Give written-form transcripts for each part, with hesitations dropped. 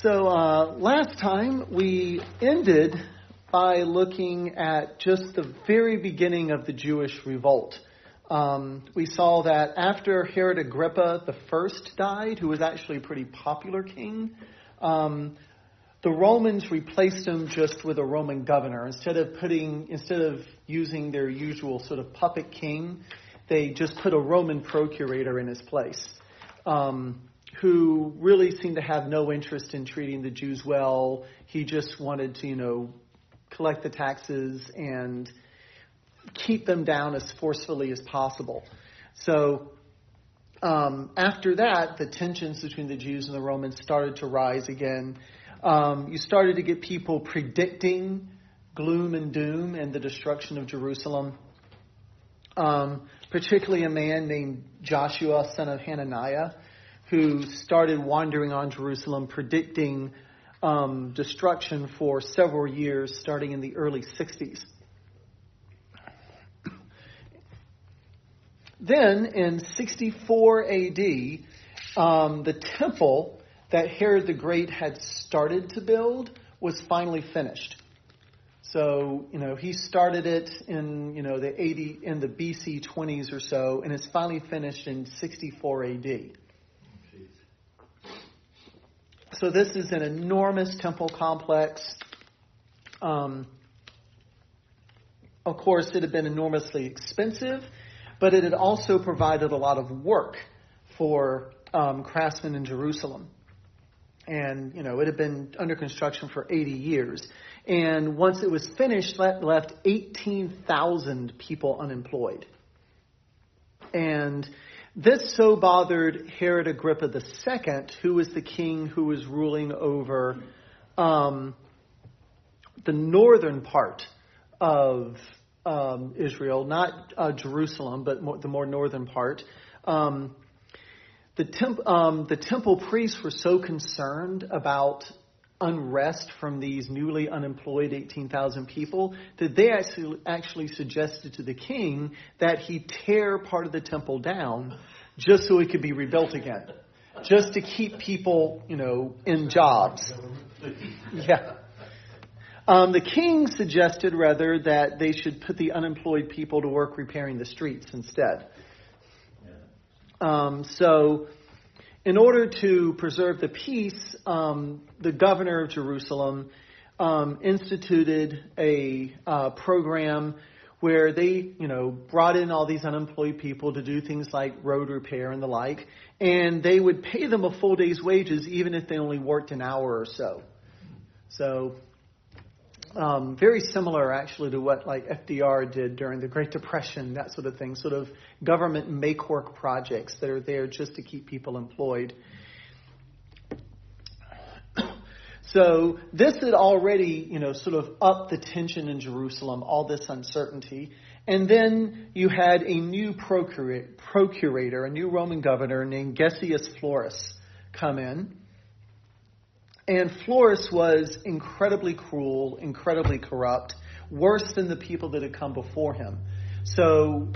So last time we ended by looking at just the very beginning of the Jewish Revolt. We saw that after Herod Agrippa I died, who was actually a pretty popular king, the Romans replaced him just with a Roman governor. Instead of using their usual sort of puppet king, they just put a Roman procurator in his place, who really seemed to have no interest in treating the Jews well. He just wanted to, collect the taxes and keep them down as forcefully as possible. So after that, the tensions between the Jews and the Romans started to rise again. You started to get people predicting gloom and doom and the destruction of Jerusalem. Particularly a man named Joshua, son of Ananias, who started wandering on Jerusalem, predicting destruction for several years, starting in the early 60s. Then, in 64 A.D., the temple that Herod the Great had started to build was finally finished. So, he started it in, the BC 20s or so, and it's finally finished in 64 A.D. So this is an enormous temple complex. Of course, it had been enormously expensive, but it had also provided a lot of work for craftsmen in Jerusalem. And, it had been under construction for 80 years. And once it was finished, that left 18,000 people unemployed. And this so bothered Herod Agrippa II, who was the king who was ruling over the northern part of Israel, not Jerusalem, but the more northern part. The temple priests were so concerned about unrest from these newly unemployed 18,000 people that they actually suggested to the king that he tear part of the temple down just so it could be rebuilt again, just to keep people, in jobs. Yeah. The king suggested rather that they should put the unemployed people to work repairing the streets instead. So in order to preserve the peace, the governor of Jerusalem instituted a program where they, brought in all these unemployed people to do things like road repair and the like, and they would pay them a full day's wages even if they only worked an hour or so. So very similar actually to what FDR did during the Great Depression, that sort of thing, sort of government make-work projects that are there just to keep people employed. So this had already, sort of upped the tension in Jerusalem, all this uncertainty. And then you had a new procurator, a new Roman governor named Gesius Florus come in. And Florus was incredibly cruel, incredibly corrupt, worse than the people that had come before him. So,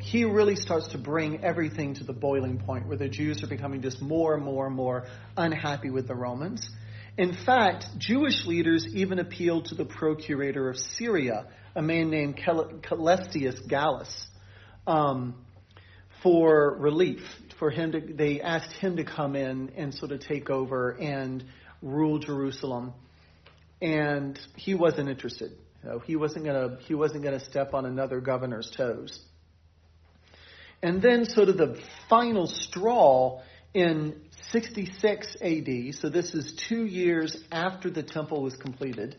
he really starts to bring everything to the boiling point where the Jews are becoming just more and more and more unhappy with the Romans. In fact, Jewish leaders even appealed to the procurator of Syria, a man named Celestius Gallus, for relief. They asked him to come in and sort of take over and rule Jerusalem, and he wasn't interested. He wasn't gonna step on another governor's toes. And then sort of the final straw in 66 AD, so this is 2 years after the temple was completed,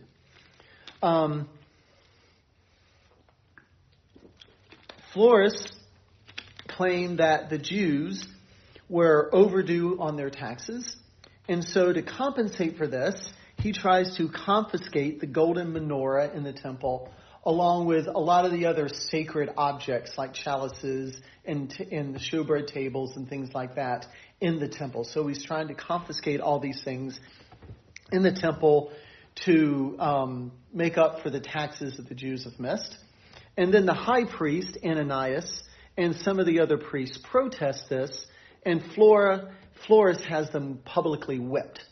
Florus claimed that the Jews were overdue on their taxes, and so to compensate for this, he tries to confiscate the golden menorah in the temple, along with a lot of the other sacred objects like chalices and the showbread tables and things like that in the temple. So he's trying to confiscate all these things in the temple to make up for the taxes that the Jews have missed. And then the high priest, Ananias, and some of the other priests protest this, and Florus has them publicly whipped.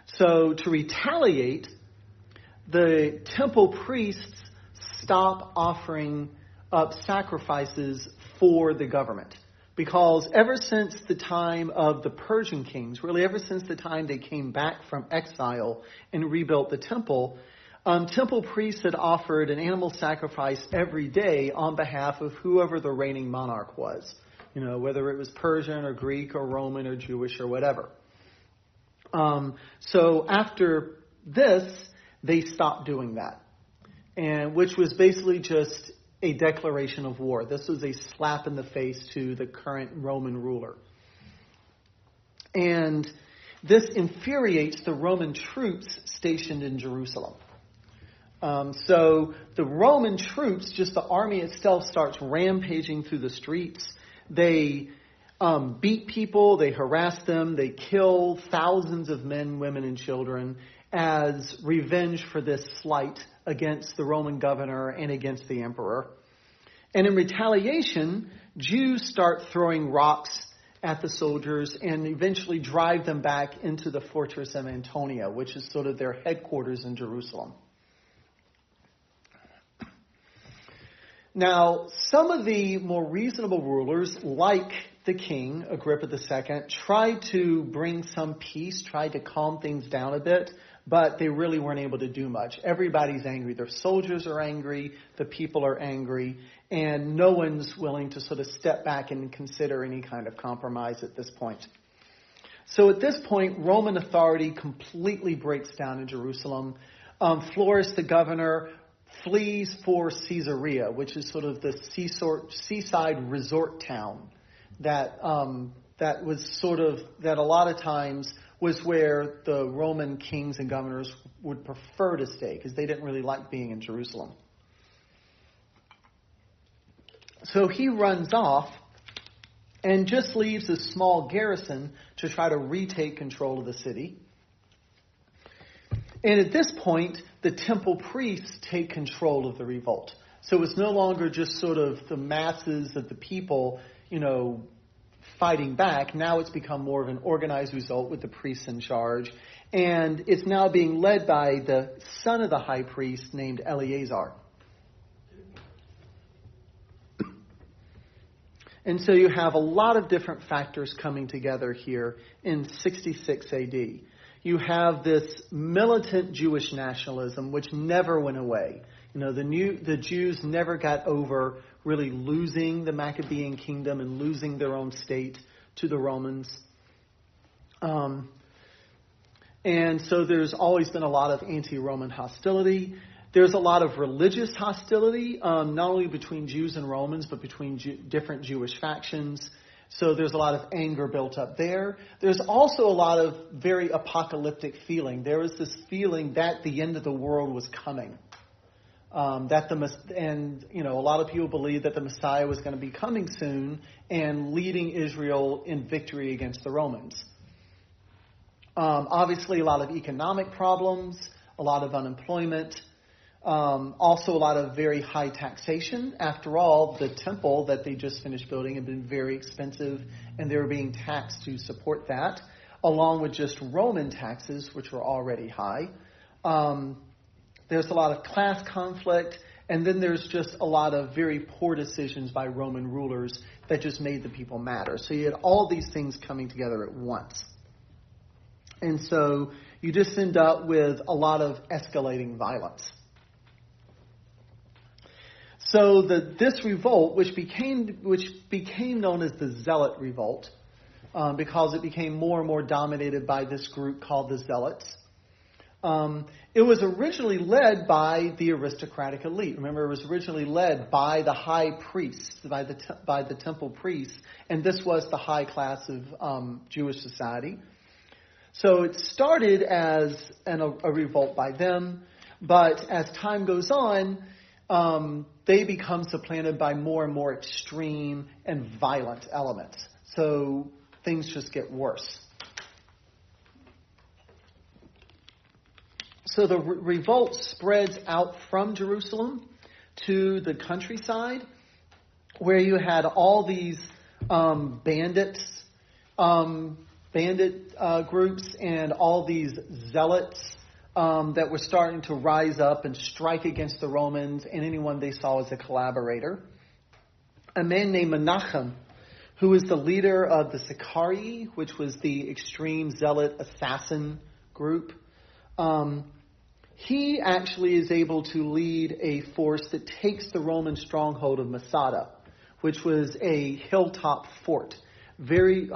So to retaliate, the temple priests stop offering up sacrifices for the government. Because ever since the time of the Persian kings, really ever since the time they came back from exile and rebuilt the temple, temple priests had offered an animal sacrifice every day on behalf of whoever the reigning monarch was. Whether it was Persian or Greek or Roman or Jewish or whatever. So after this, they stopped doing that, and which was basically just a declaration of war. This was a slap in the face to the current Roman ruler. And this infuriates the Roman troops stationed in Jerusalem. So the Roman troops, just the army itself, starts rampaging through the streets. They beat people, they harass them, they kill thousands of men, women, and children as revenge for this slight against the Roman governor and against the emperor. And in retaliation, Jews start throwing rocks at the soldiers and eventually drive them back into the fortress of Antonia, which is sort of their headquarters in Jerusalem. Now, some of the more reasonable rulers, like the king, Agrippa II, tried to bring some peace, tried to calm things down a bit, but they really weren't able to do much. Everybody's angry. Their soldiers are angry, the people are angry, and no one's willing to sort of step back and consider any kind of compromise at this point. So at this point, Roman authority completely breaks down in Jerusalem. Florus, the governor, flees for Caesarea, which is sort of the seaside resort town that was sort of, that a lot of times was where the Roman kings and governors would prefer to stay because they didn't really like being in Jerusalem. So he runs off and just leaves a small garrison to try to retake control of the city. And at this point, the temple priests take control of the revolt. So it's no longer just sort of the masses of the people, fighting back. Now it's become more of an organized revolt with the priests in charge. And it's now being led by the son of the high priest named Eleazar. And so you have a lot of different factors coming together here in 66 AD. You have this militant Jewish nationalism, which never went away. The Jews never got over really losing the Maccabean kingdom and losing their own state to the Romans. And so there's always been a lot of anti-Roman hostility. There's a lot of religious hostility, not only between Jews and Romans, but between different Jewish factions. So there's a lot of anger built up there. There's also a lot of very apocalyptic feeling. There was this feeling that the end of the world was coming. A lot of people believe that the Messiah was going to be coming soon and leading Israel in victory against the Romans. Obviously, a lot of economic problems, a lot of unemployment. Also a lot of very high taxation. After all, the temple that they just finished building had been very expensive, and they were being taxed to support that, along with just Roman taxes, which were already high. There's a lot of class conflict, and then there's just a lot of very poor decisions by Roman rulers that just made the people madder. So you had all these things coming together at once. And so you just end up with a lot of escalating violence. So this revolt, which became known as the Zealot Revolt, because it became more and more dominated by this group called the Zealots. It was originally led by the aristocratic elite. Remember, it was originally led by the high priests, by the temple priests, and this was the high class of Jewish society. So it started as a revolt by them, but as time goes on, they become supplanted by more and more extreme and violent elements. So things just get worse. So the revolt spreads out from Jerusalem to the countryside, where you had all these bandits bandit groups and all these zealots that were starting to rise up and strike against the Romans and anyone they saw as a collaborator. A man named Menachem, who was the leader of the Sicarii, which was the extreme zealot assassin group. He actually is able to lead a force that takes the Roman stronghold of Masada, which was a hilltop fort, very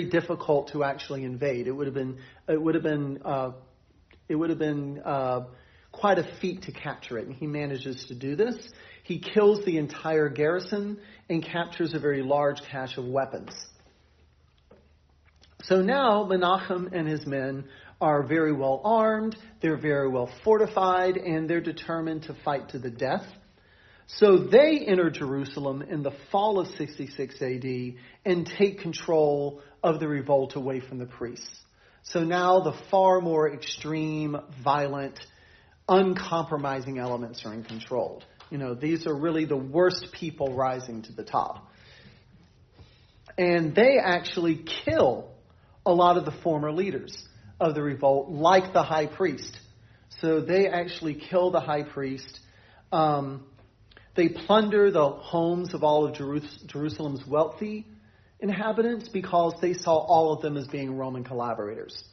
difficult to actually invade. It would have been quite a feat to capture it, and he manages to do this. He kills the entire garrison and captures a very large cache of weapons. So now Menachem and his men are very well armed, they're very well fortified, and they're determined to fight to the death. So they enter Jerusalem in the fall of 66 AD and take control of the revolt away from the priests. So now the far more extreme, violent, uncompromising elements are in control. These are really the worst people rising to the top. And they actually kill a lot of the former leaders of the revolt, like the high priest. So they actually kill the high priest. They plunder the homes of all of Jerusalem's wealthy inhabitants because they saw all of them as being Roman collaborators.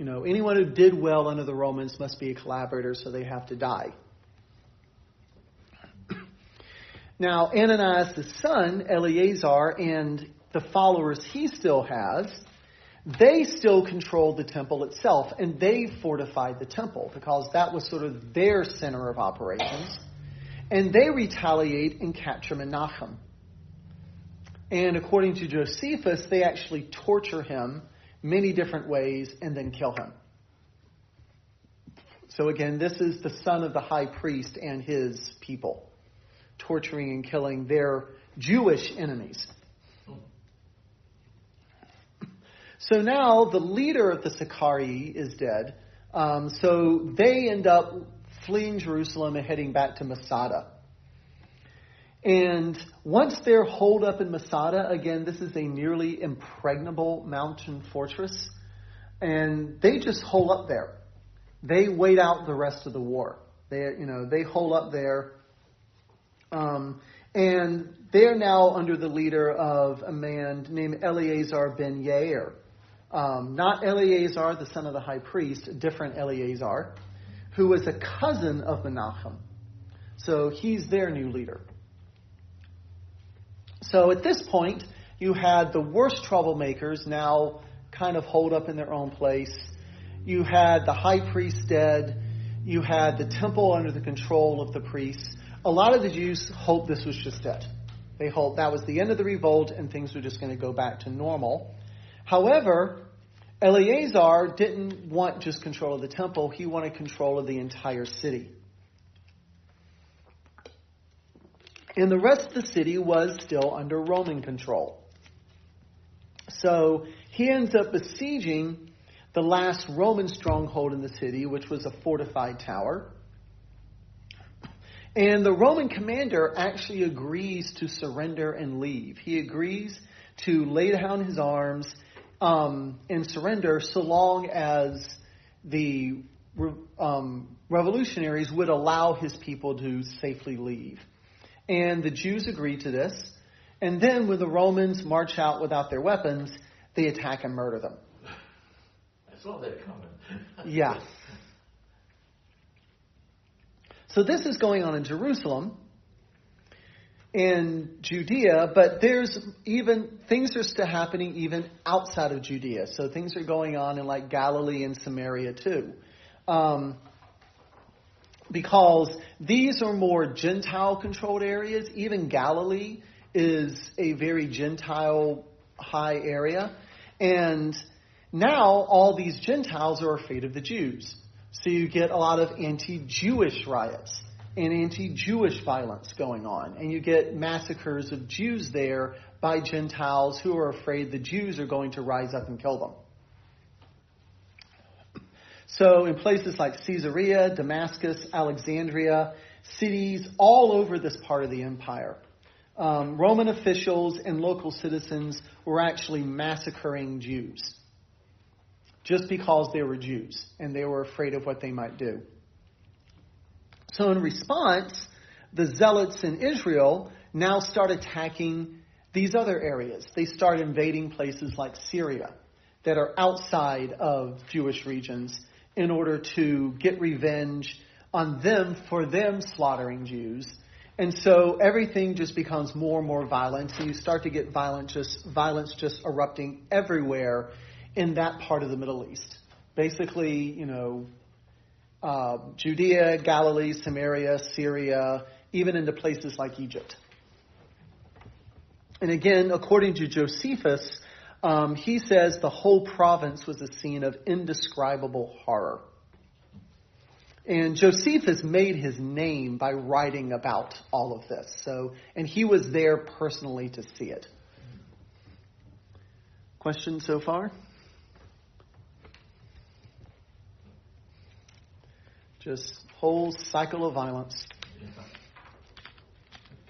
Anyone who did well under the Romans must be a collaborator, so they have to die. Now, Ananias' son, Eleazar, and the followers he still has, they still controlled the temple itself, and they fortified the temple because that was sort of their center of operations. And they retaliate and capture Menachem. And according to Josephus, they actually torture him many different ways and then kill him. So again, this is the son of the high priest and his people, torturing and killing their Jewish enemies. So now the leader of the Sicarii is dead. So they end up fleeing Jerusalem and heading back to Masada. And once they're holed up in Masada, again, this is a nearly impregnable mountain fortress. And they just hole up there. They wait out the rest of the war. They hole up there. And they're now under the leader of a man named Eleazar ben Yair. Not Eleazar, the son of the high priest, a different Eleazar, who was a cousin of Menachem. So he's their new leader. So at this point, you had the worst troublemakers now kind of holed up in their own place. You had the high priest dead. You had the temple under the control of the priests. A lot of the Jews hoped this was just it. They hoped that was the end of the revolt and things were just going to go back to normal. However, Eleazar didn't want just control of the temple. He wanted control of the entire city. And the rest of the city was still under Roman control. So he ends up besieging the last Roman stronghold in the city, which was a fortified tower. And the Roman commander actually agrees to surrender and leave. He agrees to lay down his arms and surrender so long as the revolutionaries would allow his people to safely leave. And the Jews agree to this. And then when the Romans march out without their weapons, they attack and murder them. I saw that coming. Yeah. So this is going on in Jerusalem and Judea, but there's even things are still happening even outside of Judea. So things are going on in like Galilee and Samaria too. Because these are more Gentile-controlled areas. Even Galilee is a very Gentile high area. And now all these Gentiles are afraid of the Jews. So you get a lot of anti-Jewish riots and anti-Jewish violence going on. And you get massacres of Jews there by Gentiles who are afraid the Jews are going to rise up and kill them. So in places like Caesarea, Damascus, Alexandria, cities all over this part of the empire, Roman officials and local citizens were actually massacring Jews just because they were Jews and they were afraid of what they might do. So in response, the zealots in Israel now start attacking these other areas. They start invading places like Syria that are outside of Jewish regions in order to get revenge on them for them slaughtering Jews. And so everything just becomes more and more violent. And you start to get violence just erupting everywhere in that part of the Middle East. Basically, Judea, Galilee, Samaria, Syria, even into places like Egypt. And again, according to Josephus, he says the whole province was a scene of indescribable horror. And Josephus made his name by writing about all of this. And he was there personally to see it. Questions so far? Just whole cycle of violence.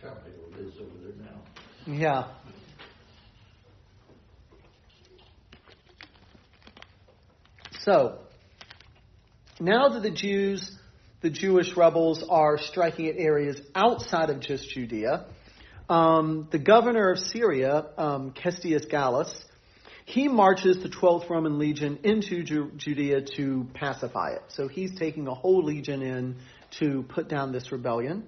Capital is over there now. Yeah. So, now that the Jewish rebels are striking at areas outside of just Judea, the governor of Syria, Gesius Florus, he marches the 12th Roman legion into Judea to pacify it. So he's taking a whole legion in to put down this rebellion.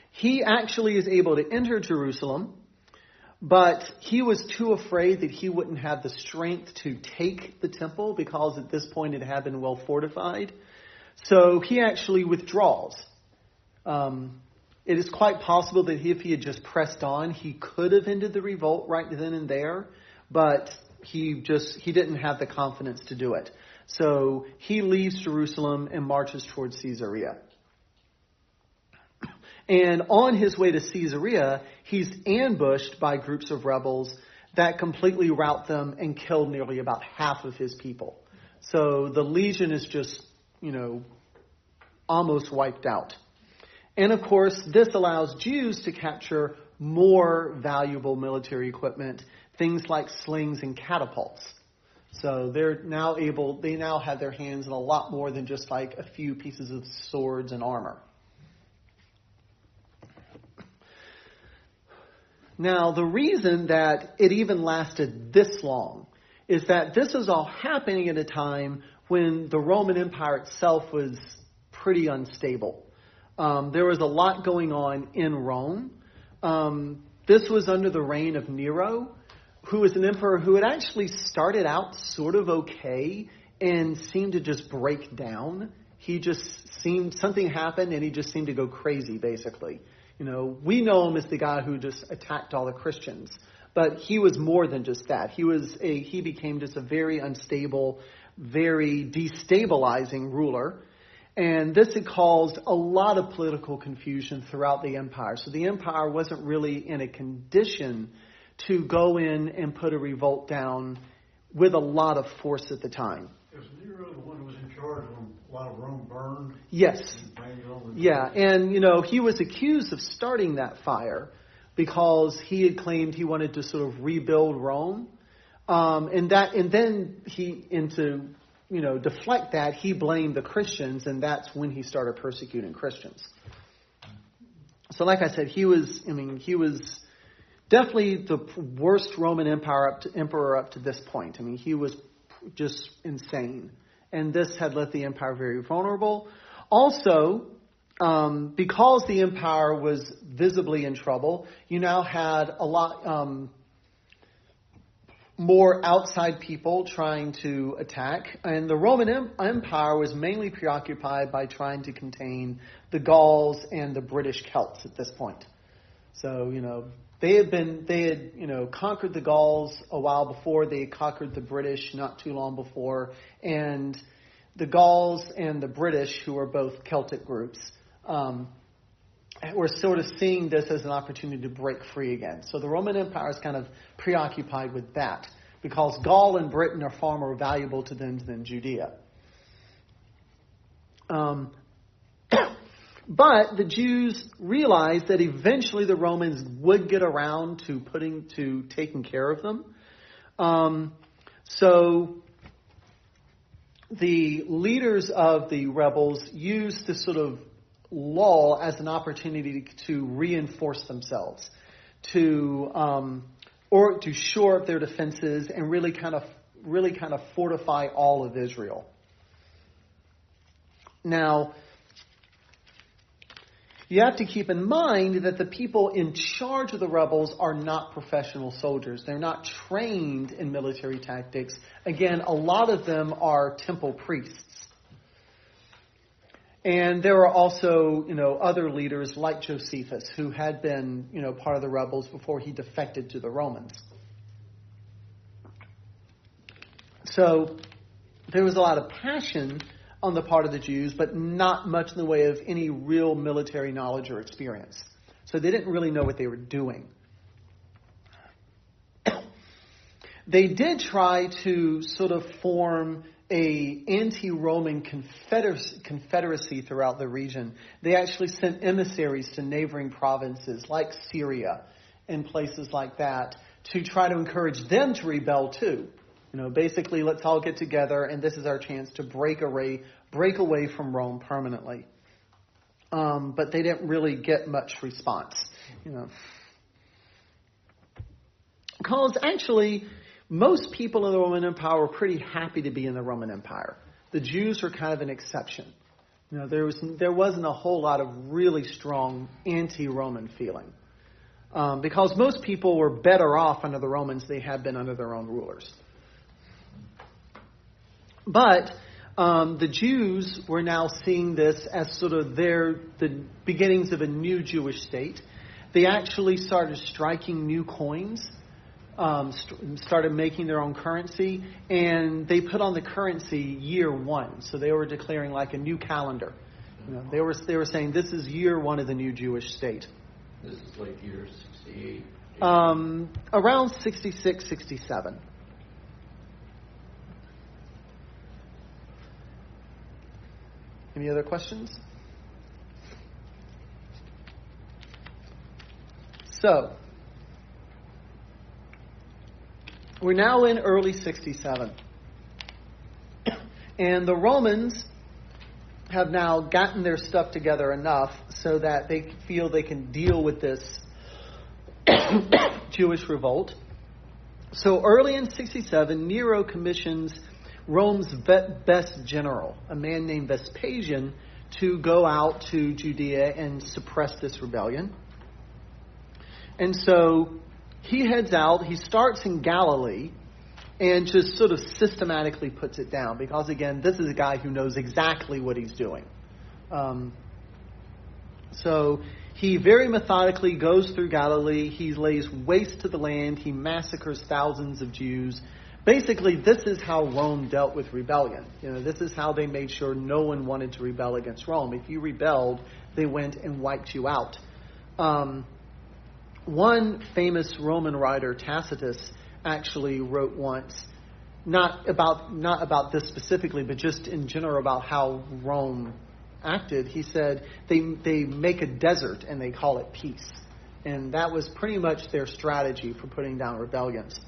He actually is able to enter Jerusalem, but he was too afraid that he wouldn't have the strength to take the temple because at this point it had been well fortified. So he actually withdraws. It is quite possible that if he had just pressed on, he could have ended the revolt right then and there, but he didn't have the confidence to do it. So he leaves Jerusalem and marches towards Caesarea. And on his way to Caesarea, he's ambushed by groups of rebels that completely rout them and kill nearly about half of his people. So the legion is just, almost wiped out. And of course, this allows Jews to capture more valuable military equipment, things like slings and catapults. So they now have their hands in a lot more than just like a few pieces of swords and armor. Now, the reason that it even lasted this long is that this was all happening at a time when the Roman Empire itself was pretty unstable. There was a lot going on in Rome. This was under the reign of Nero, who was an emperor who had actually started out sort of okay and seemed to just break down. Something happened and he just seemed to go crazy, basically. We know him as the guy who just attacked all the Christians, but he was more than just that. He became just a very unstable, very destabilizing ruler. And this had caused a lot of political confusion throughout the empire. So the empire wasn't really in a condition to go in and put a revolt down with a lot of force at the time. Was Nero the one who was in charge when a lot of Rome burned? Yes. Yeah, and he was accused of starting that fire because he had claimed he wanted to sort of rebuild Rome. And then deflect that, he blamed the Christians, and that's when he started persecuting Christians. So like I said, he was definitely the worst Roman emperor up to this point. He was just insane. And this had left the empire very vulnerable. Also, because the empire was visibly in trouble, you now had a lot more outside people trying to attack. And the Roman Empire was mainly preoccupied by trying to contain the Gauls and the British Celts at this point. So, they had conquered the Gauls a while before. They had conquered the British not too long before. And the Gauls and the British, who are both Celtic groups, were sort of seeing this as an opportunity to break free again. So the Roman Empire is kind of preoccupied with that because Gaul and Britain are far more valuable to them than Judea. But the Jews realized that eventually the Romans would get around to taking care of them. So the leaders of the rebels used this sort of lull as an opportunity to reinforce themselves, or to shore up their defenses and really kind of fortify all of Israel. Now, you have to keep in mind that the people in charge of the rebels are not professional soldiers. They're not trained in military tactics. Again, a lot of them are temple priests. And there are also, other leaders like Josephus, who had been, part of the rebels before he defected to the Romans. So there was a lot of passion on the part of the Jews, but not much in the way of any real military knowledge or experience. So they didn't really know what they were doing. They did try to sort of form a anti-Roman confederacy throughout the region. They actually sent emissaries to neighboring provinces like Syria and places like that to try to encourage them to rebel too. Basically, let's all get together, and this is our chance to break away from Rome permanently. But they didn't really get much response, Because actually, most people in the Roman Empire were pretty happy to be in the Roman Empire. The Jews were kind of an exception. There wasn't a whole lot of really strong anti-Roman feeling. Because most people were better off under the Romans than they had been under their own rulers. But the Jews were now seeing this as sort of the beginnings of a new Jewish state. They actually started striking new coins, started making their own currency, and they put on the currency year one. So they were declaring like a new calendar. They were saying this is year one of the new Jewish state. This is like year 68. Around 66, 67. Any other questions? So, we're now in early 67. And the Romans have now gotten their stuff together enough so that they feel they can deal with this Jewish revolt. So early in 67, Nero commissions Rome's best general, a man named Vespasian, to go out to Judea and suppress this rebellion. And so he heads out, he starts in Galilee, and just sort of systematically puts it down. Because, again, this is a guy who knows exactly what he's doing. So he very methodically goes through Galilee. He lays waste to the land. He massacres thousands of Jews. Basically, this is how Rome dealt with rebellion. This is how they made sure no one wanted to rebel against Rome. If you rebelled, they went and wiped you out. One famous Roman writer, Tacitus, actually wrote once, not about this specifically, but just in general about how Rome acted. He said they make a desert and they call it peace. And that was pretty much their strategy for putting down rebellions.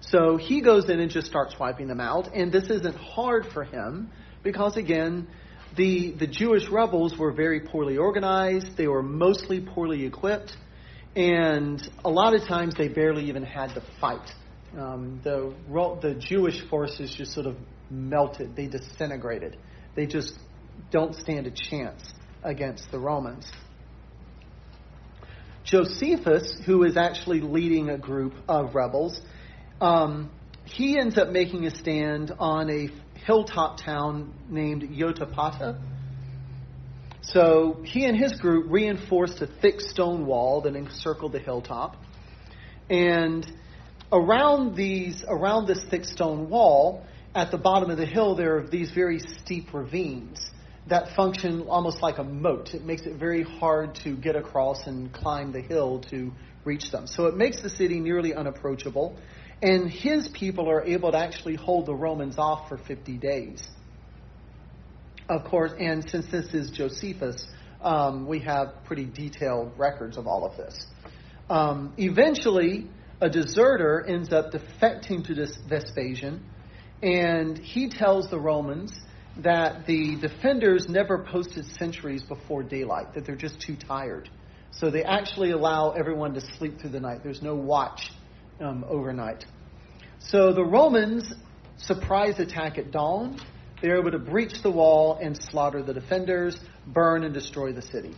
So he goes in and just starts wiping them out. And this isn't hard for him because, again, the Jewish rebels were very poorly organized. They were mostly poorly equipped. And a lot of times they barely even had to fight. The Jewish forces just sort of melted. They disintegrated. They just don't stand a chance against the Romans. Josephus, who is actually leading a group of rebels, he ends up making a stand on a hilltop town named Yotapata. So he and his group reinforced a thick stone wall that encircled the hilltop. And around this thick stone wall, at the bottom of the hill, there are these very steep ravines that function almost like a moat. It makes it very hard to get across and climb the hill to reach them. So it makes the city nearly unapproachable. And his people are able to actually hold the Romans off for 50 days. of course, and since this is Josephus, we have pretty detailed records of all of this. Eventually, a deserter ends up defecting to this Vespasian, and he tells the Romans that the defenders never posted sentries before daylight, that they're just too tired. So they actually allow everyone to sleep through the night. There's no watch overnight. So the Romans surprise attack at dawn. They're able to breach the wall and slaughter the defenders, burn and destroy the city.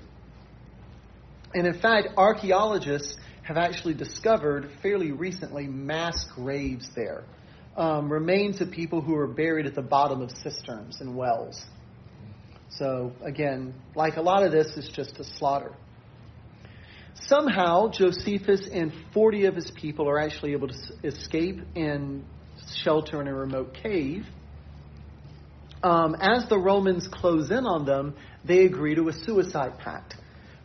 And in fact, archaeologists have actually discovered fairly recently mass graves there. Remains of people who were buried at the bottom of cisterns and wells. So again, like a lot of this is just a slaughter. Somehow, Josephus and 40 of his people are actually able to escape and shelter in a remote cave. As the Romans close in on them, they agree to a suicide pact,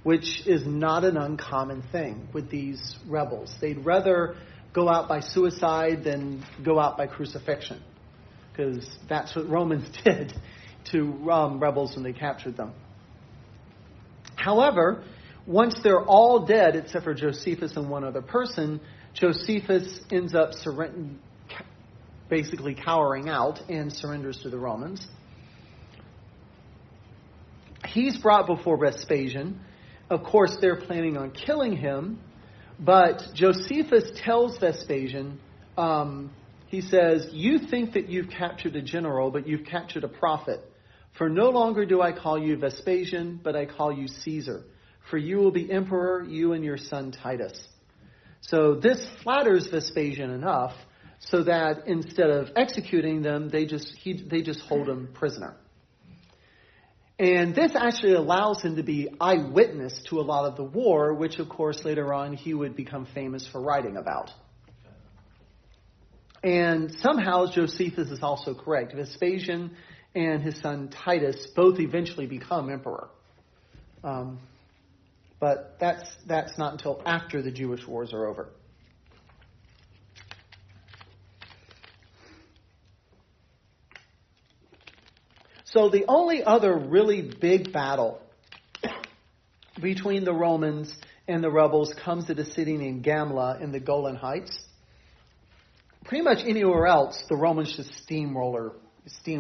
which is not an uncommon thing with these rebels. They'd rather go out by suicide than go out by crucifixion, because that's what Romans did to rebels when they captured them. However, once they're all dead, except for Josephus and one other person, Josephus ends up basically cowering out and surrenders to the Romans. He's brought before Vespasian. Of course, they're planning on killing him, but Josephus tells Vespasian, he says, "You think that you've captured a general, but you've captured a prophet. For no longer do I call you Vespasian, but I call you Caesar. For you will be emperor, you and your son Titus." So this flatters Vespasian enough so that instead of executing them, they just hold him prisoner. And this actually allows him to be eyewitness to a lot of the war, which of course later on he would become famous for writing about. And somehow Josephus is also correct. Vespasian and his son Titus both eventually become emperor. But that's not until after the Jewish wars are over. So the only other really big battle between the Romans and the rebels comes at a city named Gamla in the Golan Heights. Pretty much anywhere else, the Romans just steamroll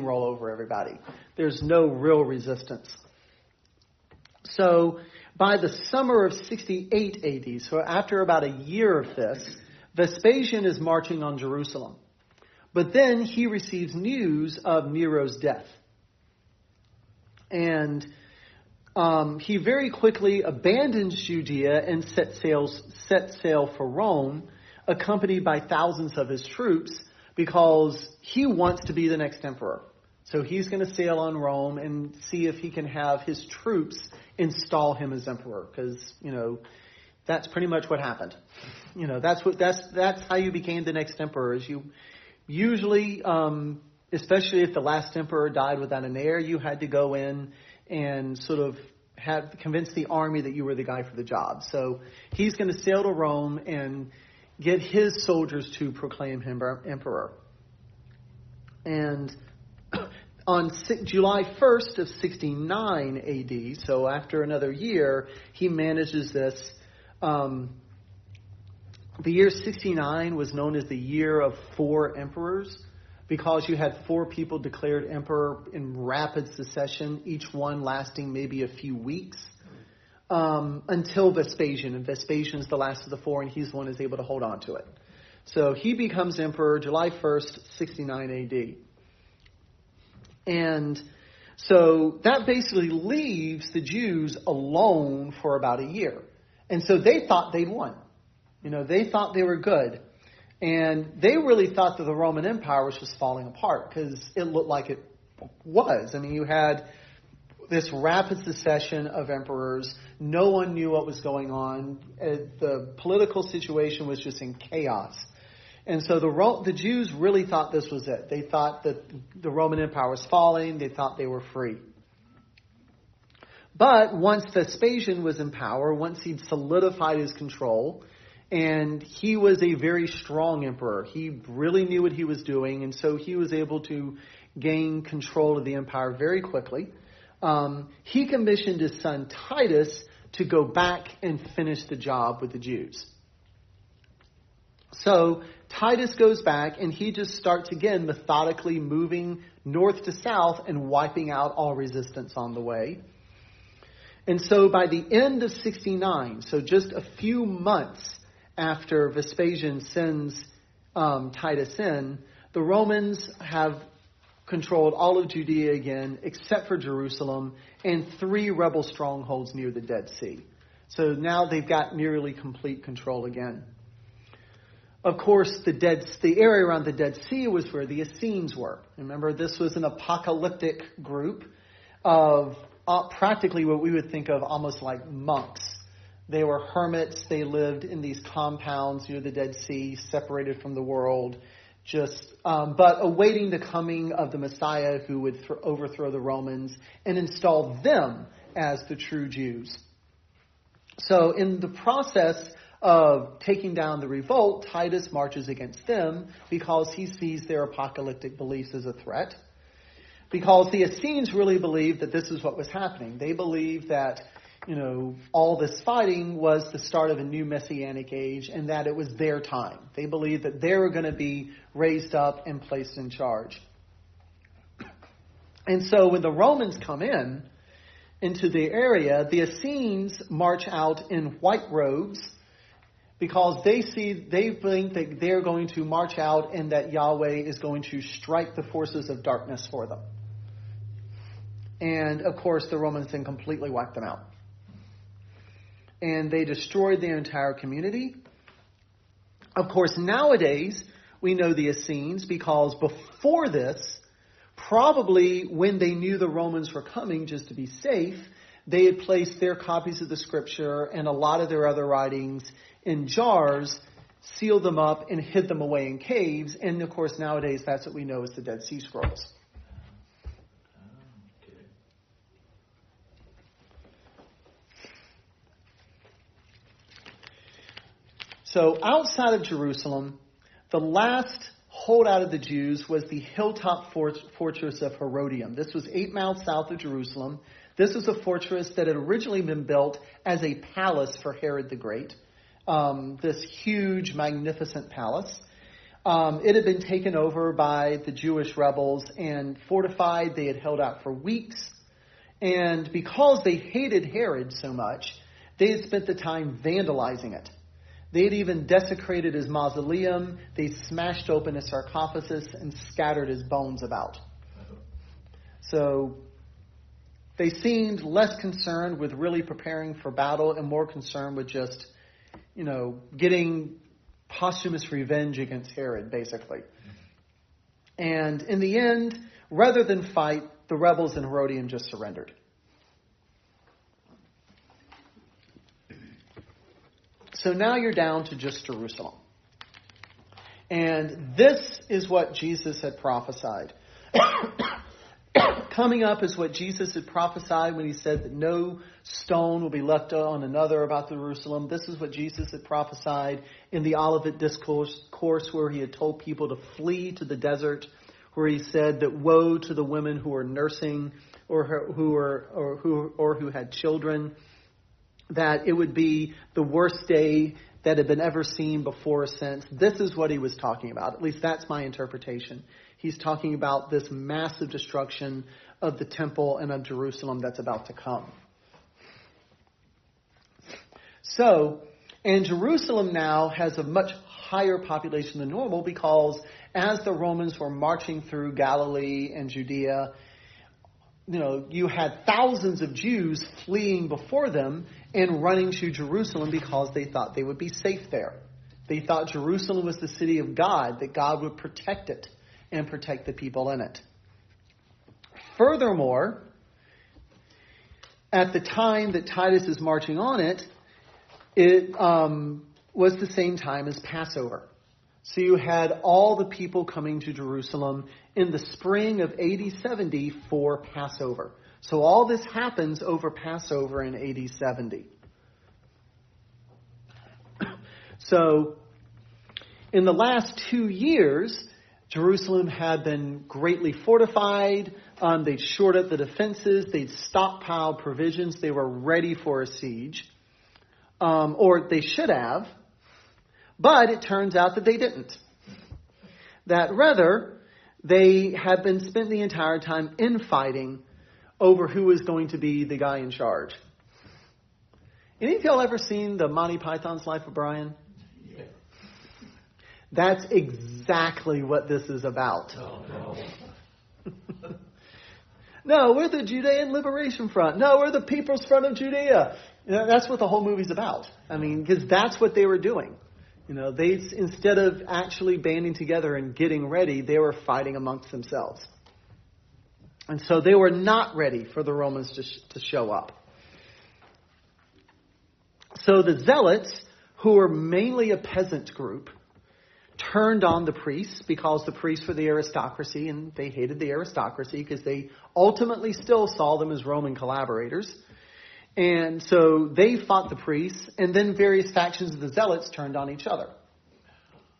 over everybody. There's no real resistance. So by the summer of 68 AD, so after about a year of this, Vespasian is marching on Jerusalem. But then he receives news of Nero's death. And he very quickly abandons Judea and set sail for Rome, accompanied by thousands of his troops, because he wants to be the next emperor. So he's going to sail on Rome and see if he can have his troops install him as emperor, because that's pretty much what happened. That's how you became the next emperor. Is you usually, especially if the last emperor died without an heir, you had to go in and sort of convince the army that you were the guy for the job. So he's going to sail to Rome and get his soldiers to proclaim him emperor. And on July 1st of 69 AD, so after another year, he manages this. The year 69 was known as the year of 4 emperors, because you had 4 people declared emperor in rapid succession, each one lasting maybe a few weeks, until Vespasian. And Vespasian's the last of the 4, and he's the one who's able to hold on to it. So he becomes emperor July 1st, 69 AD. And so that basically leaves the Jews alone for about a year. And so they thought they'd won. They thought they were good. And they really thought that the Roman Empire was just falling apart, because it looked like it was. I mean, you had this rapid succession of emperors. No one knew what was going on. The political situation was just in chaos. And so the Jews really thought this was it. They thought that the Roman Empire was falling. They thought they were free. But once Vespasian was in power, once he'd solidified his control, and he was a very strong emperor, he really knew what he was doing, and so he was able to gain control of the empire very quickly. He commissioned his son Titus to go back and finish the job with the Jews. So Titus goes back and he just starts again methodically moving north to south and wiping out all resistance on the way. And so by the end of 69, so just a few months after Vespasian sends Titus in, the Romans have controlled all of Judea again, except for Jerusalem, and 3 rebel strongholds near the Dead Sea. So now they've got nearly complete control again. Of course, the area around the Dead Sea was where the Essenes were. Remember, this was an apocalyptic group of practically what we would think of almost like monks. They were hermits. They lived in these compounds near the Dead Sea, separated from the world, but awaiting the coming of the Messiah who would overthrow the Romans and install them as the true Jews. So in the process of taking down the revolt, Titus marches against them because he sees their apocalyptic beliefs as a threat. Because the Essenes really believed that this is what was happening. They believed that, all this fighting was the start of a new messianic age and that it was their time. They believed that they were going to be raised up and placed in charge. And so when the Romans come into the area, the Essenes march out in white robes because they think that they're going to march out and that Yahweh is going to strike the forces of darkness for them. And, of course, the Romans then completely wiped them out. And they destroyed their entire community. Of course, nowadays, we know the Essenes because before this, probably when they knew the Romans were coming just to be safe, they had placed their copies of the scripture and a lot of their other writings in jars, sealed them up, and hid them away in caves. And, of course, nowadays, that's what we know as the Dead Sea Scrolls. So outside of Jerusalem, the last holdout of the Jews was the hilltop fortress of Herodium. This was 8 miles south of Jerusalem. This was a fortress that had originally been built as a palace for Herod the Great. This huge, magnificent palace. It had been taken over by the Jewish rebels and fortified. They had held out for weeks. And because they hated Herod so much, they had spent the time vandalizing it. They had even desecrated his mausoleum. They smashed open his sarcophagus and scattered his bones about. So they seemed less concerned with really preparing for battle and more concerned with just, getting posthumous revenge against Herod, basically. And in the end, rather than fight, the rebels in Herodium just surrendered. So now you're down to just Jerusalem. And this is what Jesus had prophesied. Coming up is what Jesus had prophesied when he said that no stone will be left on another about Jerusalem. This is what Jesus had prophesied in the Olivet discourse where he had told people to flee to the desert, where he said that woe to the women who are nursing or who had children, that it would be the worst day that had been ever seen before or since. This is what he was talking about. At least that's my interpretation. He's talking about this massive destruction of the temple and of Jerusalem that's about to come. So, and Jerusalem now has a much higher population than normal because as the Romans were marching through Galilee and Judea, you had thousands of Jews fleeing before them and running to Jerusalem because they thought they would be safe there. They thought Jerusalem was the city of God, that God would protect it and protect the people in it. Furthermore, at the time that Titus is marching on it, it was the same time as Passover. So you had all the people coming to Jerusalem in the spring of AD 70 for Passover. So all this happens over Passover in AD 70. So in the last 2 years, Jerusalem had been greatly fortified. They'd shored up the defenses. They'd stockpiled provisions. They were ready for a siege. Or they should have. But it turns out that they didn't. That rather, they had been spent the entire time infighting over who was going to be the guy in charge. Any of y'all ever seen the Monty Python's Life of Brian? Yeah. That's exactly what this is about. Oh, no. No, we're the Judean Liberation Front. No, we're the People's Front of Judea. That's what the whole movie's about. I mean, because that's what they were doing. They, instead of actually banding together and getting ready, they were fighting amongst themselves. And so they were not ready for the Romans to show up. So the Zealots, who were mainly a peasant group, turned on the priests because the priests were the aristocracy, and they hated the aristocracy because they ultimately still saw them as Roman collaborators. And so they fought the priests, and then various factions of the Zealots turned on each other.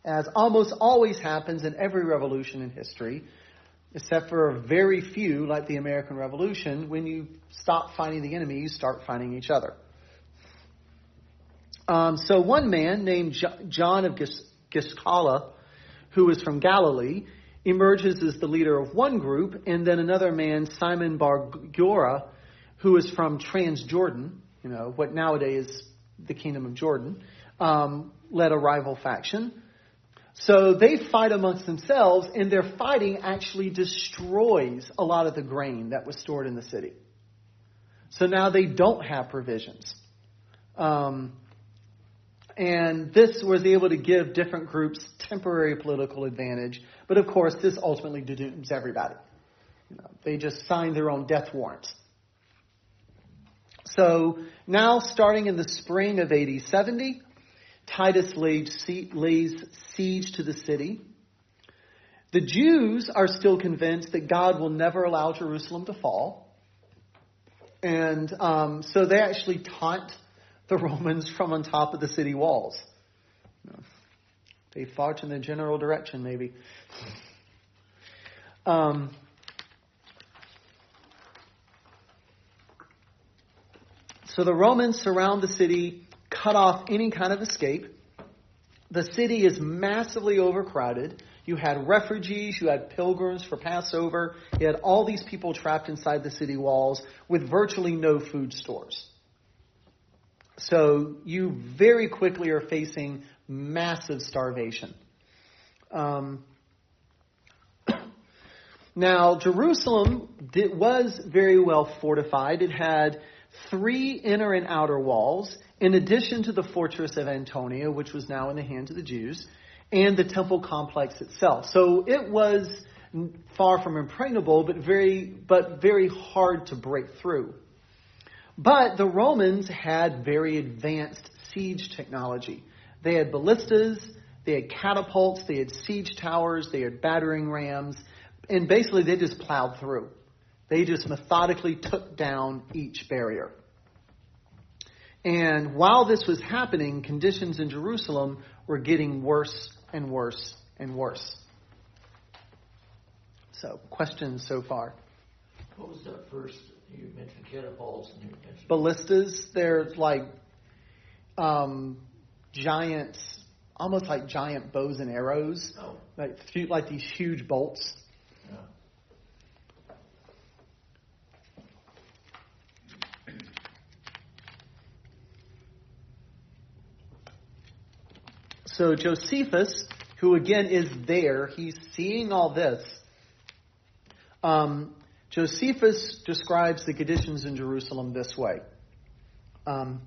As almost always happens in every revolution in history, except for a very few, like the American Revolution, when you stop fighting the enemy, you start fighting each other. So one man named John of Giscala, who was from Galilee, emerges as the leader of one group, and then another man, Simon Bar Giora, who is from Transjordan, what nowadays is the Kingdom of Jordan, led a rival faction. So they fight amongst themselves, and their fighting actually destroys a lot of the grain that was stored in the city. So now they don't have provisions. And this was able to give different groups temporary political advantage. But of course, this ultimately dooms everybody. They just signed their own death warrants. So now, starting in the spring of AD 70, Titus lays siege to the city. The Jews are still convinced that God will never allow Jerusalem to fall. And so they actually taunt the Romans from on top of the city walls. They fought in the general direction, maybe. So the Romans surround the city, cut off any kind of escape. The city is massively overcrowded. You had refugees, you had pilgrims for Passover. You had all these people trapped inside the city walls with virtually no food stores. So you very quickly are facing massive starvation. Now, Jerusalem was very well fortified. It had 3 inner and outer walls, in addition to the fortress of Antonia, which was now in the hands of the Jews, and the temple complex itself. So it was far from impregnable, but very hard to break through. But the Romans had very advanced siege technology. They had ballistas, they had catapults, they had siege towers, they had battering rams, and basically they just plowed through. They just methodically took down each barrier. And while this was happening, conditions in Jerusalem were getting worse and worse and worse. So, questions so far? What was that first? You mentioned catapults and you mentioned Ballistas, they're like giant, almost like giant bows and arrows. Oh. Like these huge bolts. Yeah. So Josephus, who again is there, he's seeing all this. Josephus describes the conditions in Jerusalem this way. And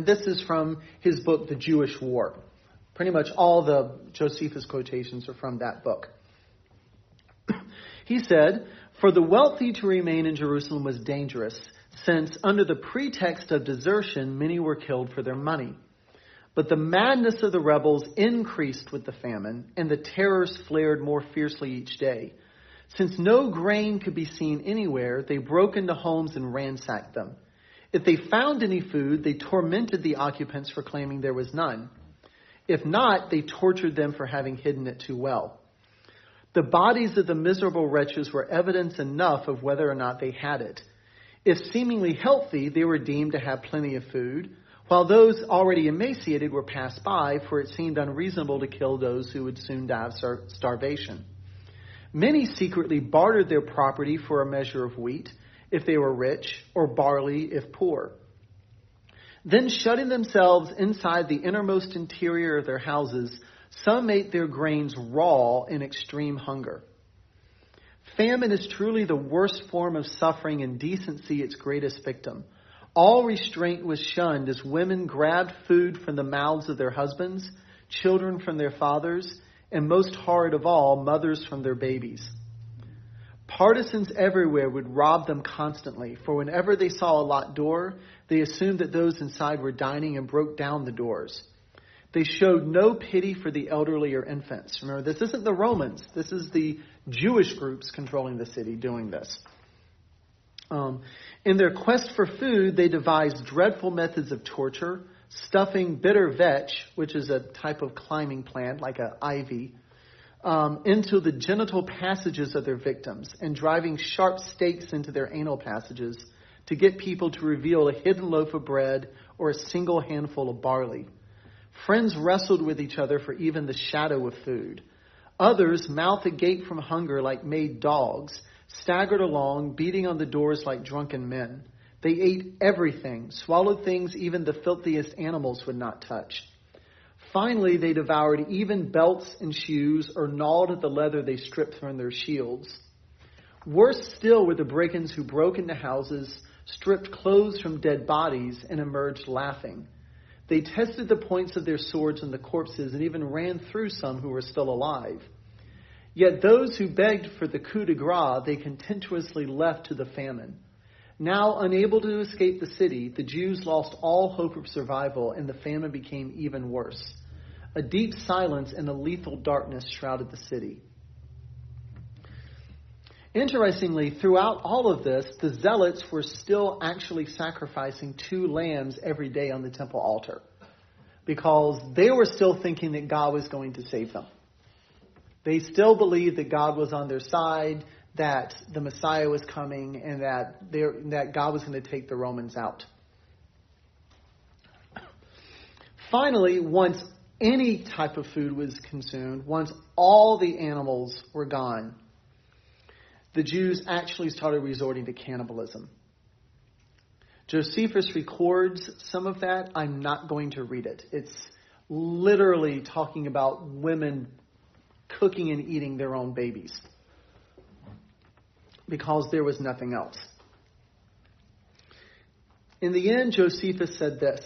this is from his book, The Jewish War. Pretty much all the Josephus quotations are from that book. He said, "For the wealthy to remain in Jerusalem was dangerous, since under the pretext of desertion, many were killed for their money. But the madness of the rebels increased with the famine, and the terrors flared more fiercely each day. Since no grain could be seen anywhere, they broke into homes and ransacked them. If they found any food, they tormented the occupants for claiming there was none. If not, they tortured them for having hidden it too well. The bodies of the miserable wretches were evidence enough of whether or not they had it. If seemingly healthy, they were deemed to have plenty of food, while those already emaciated were passed by, for it seemed unreasonable to kill those who would soon die of starvation. Many secretly bartered their property for a measure of wheat, if they were rich, or barley, if poor. Then, shutting themselves inside the innermost interior of their houses, some ate their grains raw in extreme hunger. Famine is truly the worst form of suffering, and decency its greatest victim. All restraint was shunned as women grabbed food from the mouths of their husbands, children from their fathers, and most horrid of all, mothers from their babies. Partisans everywhere would rob them constantly, for whenever they saw a locked door, they assumed that those inside were dining and broke down the doors. They showed no pity for the elderly or infants. Remember, this isn't the Romans. This is the Jewish groups controlling the city doing this. In their quest for food, they devised dreadful methods of torture, stuffing bitter vetch, which is a type of climbing plant like an ivy, into the genital passages of their victims, and driving sharp stakes into their anal passages to get people to reveal a hidden loaf of bread or a single handful of barley. Friends wrestled with each other for even the shadow of food. Others, mouth agape from hunger like mad dogs, staggered along, beating on the doors like drunken men. They ate everything, swallowed things even the filthiest animals would not touch. Finally, they devoured even belts and shoes, or gnawed at the leather they stripped from their shields. Worse still were the brigands who broke into houses, stripped clothes from dead bodies, and emerged laughing. They tested the points of their swords on the corpses and even ran through some who were still alive. Yet those who begged for the coup de grace, they contemptuously left to the famine. Now, unable to escape the city, the Jews lost all hope of survival, and the famine became even worse. A deep silence and a lethal darkness shrouded the city. Interestingly, throughout all of this, the zealots were still actually sacrificing 2 lambs every day on the temple altar, because they were still thinking that God was going to save them. They still believed that God was on their side, that the Messiah was coming, and that God was going to take the Romans out. Finally, once any type of food was consumed, once all the animals were gone, the Jews actually started resorting to cannibalism. Josephus records some of that. I'm not going to read it. It's literally talking about women cooking and eating their own babies, because there was nothing else. In the end, Josephus said this: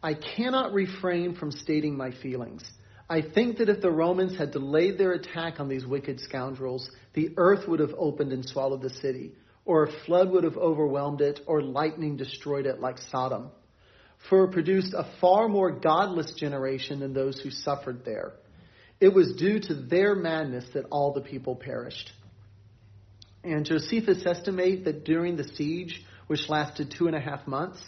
I cannot refrain from stating my feelings. I think that if the Romans had delayed their attack on these wicked scoundrels, the earth would have opened and swallowed the city, or a flood would have overwhelmed it, or lightning destroyed it like Sodom. For it produced a far more godless generation than those who suffered there. It was due to their madness that all the people perished. And Josephus estimates that during the siege, which lasted 2.5 months,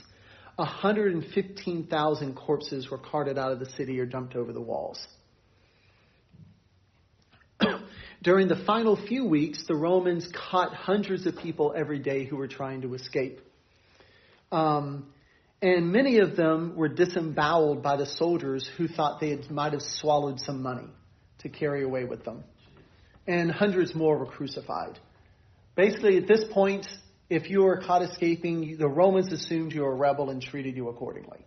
115,000 corpses were carted out of the city or dumped over the walls. During the final few weeks, the Romans caught hundreds of people every day who were trying to escape. And many of them were disemboweled by the soldiers who thought they might have swallowed some money to carry away with them. And hundreds more were crucified. Basically, at this point, if you were caught escaping, the Romans assumed you were a rebel and treated you accordingly.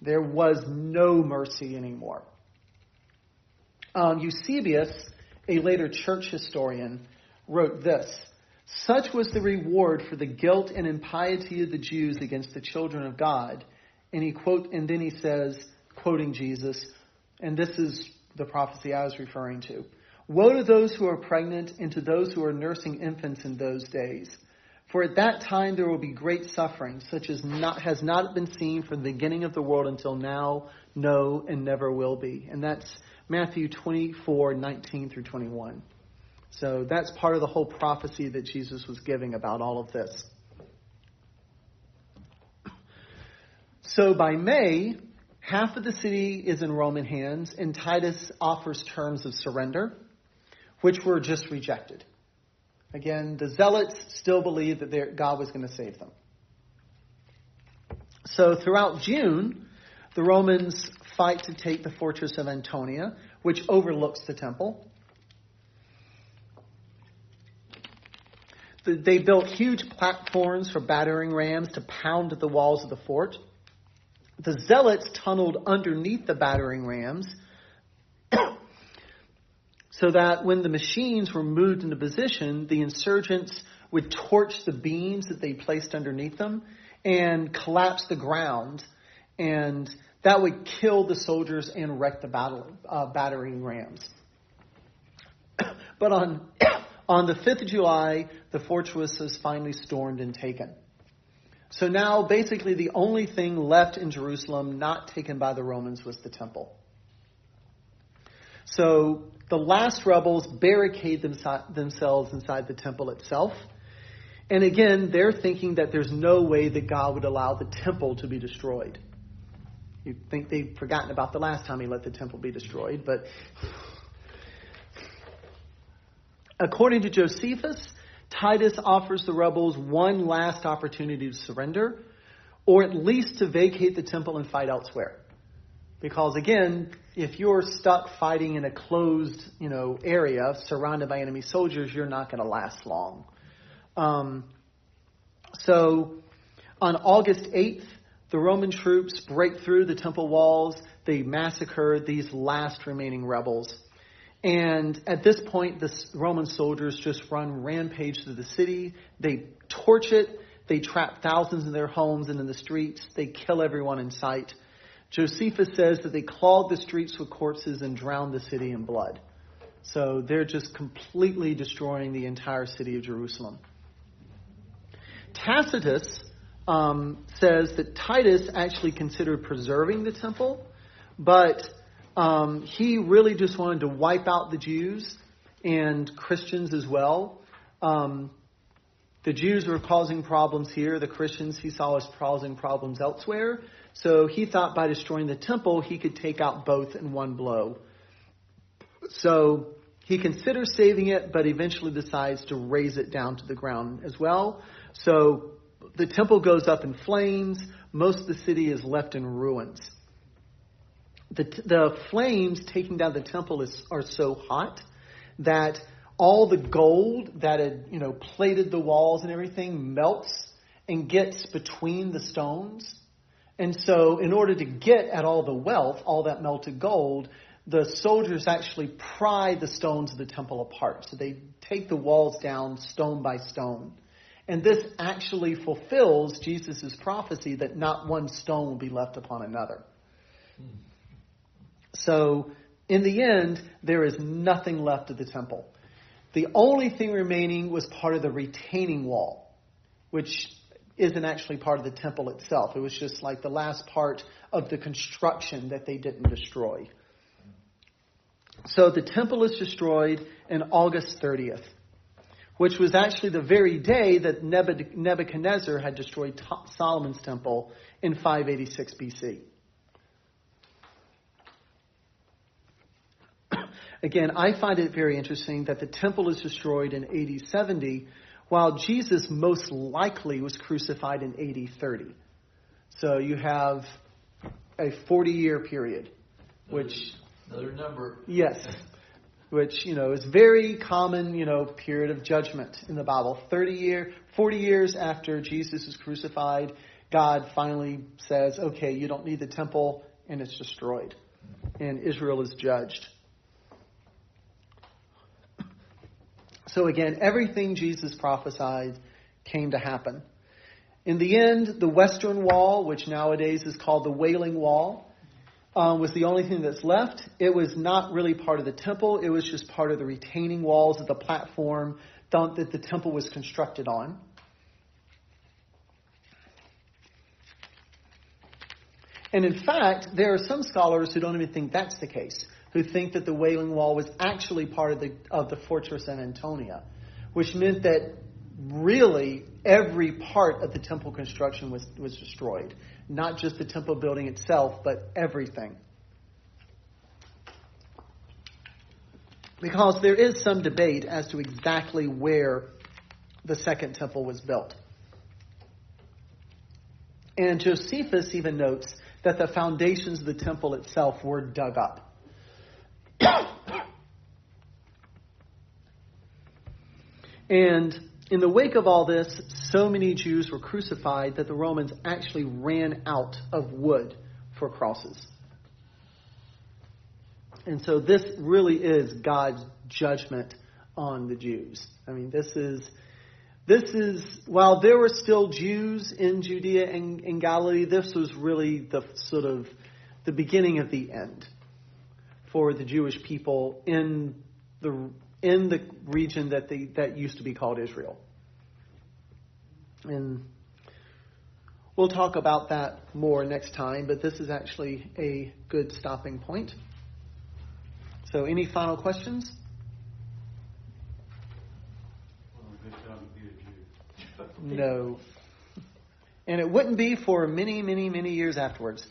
There was no mercy anymore. Eusebius, a later church historian, wrote this: Such was the reward for the guilt and impiety of the Jews against the children of God. And then he says, quoting Jesus, and this is the prophecy I was referring to: Woe to those who are pregnant and to those who are nursing infants in those days. For at that time there will be great suffering, such as has not been seen from the beginning of the world until now, no, and never will be. And that's Matthew 24:19 through 21. So that's part of the whole prophecy that Jesus was giving about all of this. So by May, Half of the city is in Roman hands, and Titus offers terms of surrender, which were just rejected. Again, the zealots still believed that God was going to save them. So throughout June, the Romans fight to take the fortress of Antonia, which overlooks the temple. They built huge platforms for battering rams to pound at the walls of the fort. The zealots tunneled underneath the battering rams so that when the machines were moved into position, the insurgents would torch the beams that they placed underneath them and collapse the ground, and that would kill the soldiers and wreck the battering rams. But on the 5th of July, the fortress was finally stormed and taken. So now, basically, the only thing left in Jerusalem not taken by the Romans was the temple. So the last rebels barricade themselves inside the temple itself. And again, they're thinking that there's no way that God would allow the temple to be destroyed. You'd think they've forgotten about the last time he let the temple be destroyed. But according to Josephus, Titus offers the rebels one last opportunity to surrender, or at least to vacate the temple and fight elsewhere. Because again, if you're stuck fighting in a closed, area surrounded by enemy soldiers, you're not going to last long. So on August 8th, the Roman troops break through the temple walls. They massacre these last remaining rebels. And at this point, the Roman soldiers just run rampage through the city. They torch it. They trap thousands in their homes and in the streets. They kill everyone in sight. Josephus says that they clogged the streets with corpses and drowned the city in blood. So they're just completely destroying the entire city of Jerusalem. Tacitus says that Titus actually considered preserving the temple, but he really just wanted to wipe out the Jews and Christians as well. The Jews were causing problems here. The Christians he saw as causing problems elsewhere. So he thought by destroying the temple, he could take out both in one blow. So he considers saving it, but eventually decides to raze it down to the ground as well. So the temple goes up in flames. Most of the city is left in ruins. The flames taking down the temple are so hot that all the gold that had, plated the walls and everything melts and gets between the stones. And so in order to get at all the wealth, all that melted gold, the soldiers actually pry the stones of the temple apart. So they take the walls down stone by stone. And this actually fulfills Jesus' prophecy that not one stone will be left upon another. So in the end, there is nothing left of the temple. The only thing remaining was part of the retaining wall, which isn't actually part of the temple itself. It was just like the last part of the construction that they didn't destroy. So the temple is destroyed on August 30th, which was actually the very day that Nebuchadnezzar had destroyed Solomon's temple in 586 BC. Again, I find it very interesting that the temple is destroyed in AD 70, while Jesus most likely was crucified in AD 30. So you have a 40-year period, which... Another number. Yes. Which, is very common, period of judgment in the Bible. 40 years after Jesus is crucified, God finally says, okay, you don't need the temple, and it's destroyed. And Israel is judged. So again, everything Jesus prophesied came to happen. In the end, the Western Wall, which nowadays is called the Wailing Wall, was the only thing that's left. It was not really part of the temple. It was just part of the retaining walls of the platform that the temple was constructed on. And in fact, there are some scholars who don't even think that's the case, who think that the Wailing Wall was actually part of the fortress in Antonia, which meant that really every part of the temple construction was destroyed. Not just the temple building itself, but everything. Because there is some debate as to exactly where the second temple was built. And Josephus even notes that the foundations of the temple itself were dug up. And in the wake of all this, so many Jews were crucified that the Romans actually ran out of wood for crosses. And so this really is God's judgment on the Jews. I mean, this is while there were still Jews in Judea and Galilee, this was really the sort of the beginning of the end for the Jewish people in the region that used to be called Israel. And we'll talk about that more next time, but this is actually a good stopping point. So any final questions? No. And it wouldn't be for many, many, many years afterwards.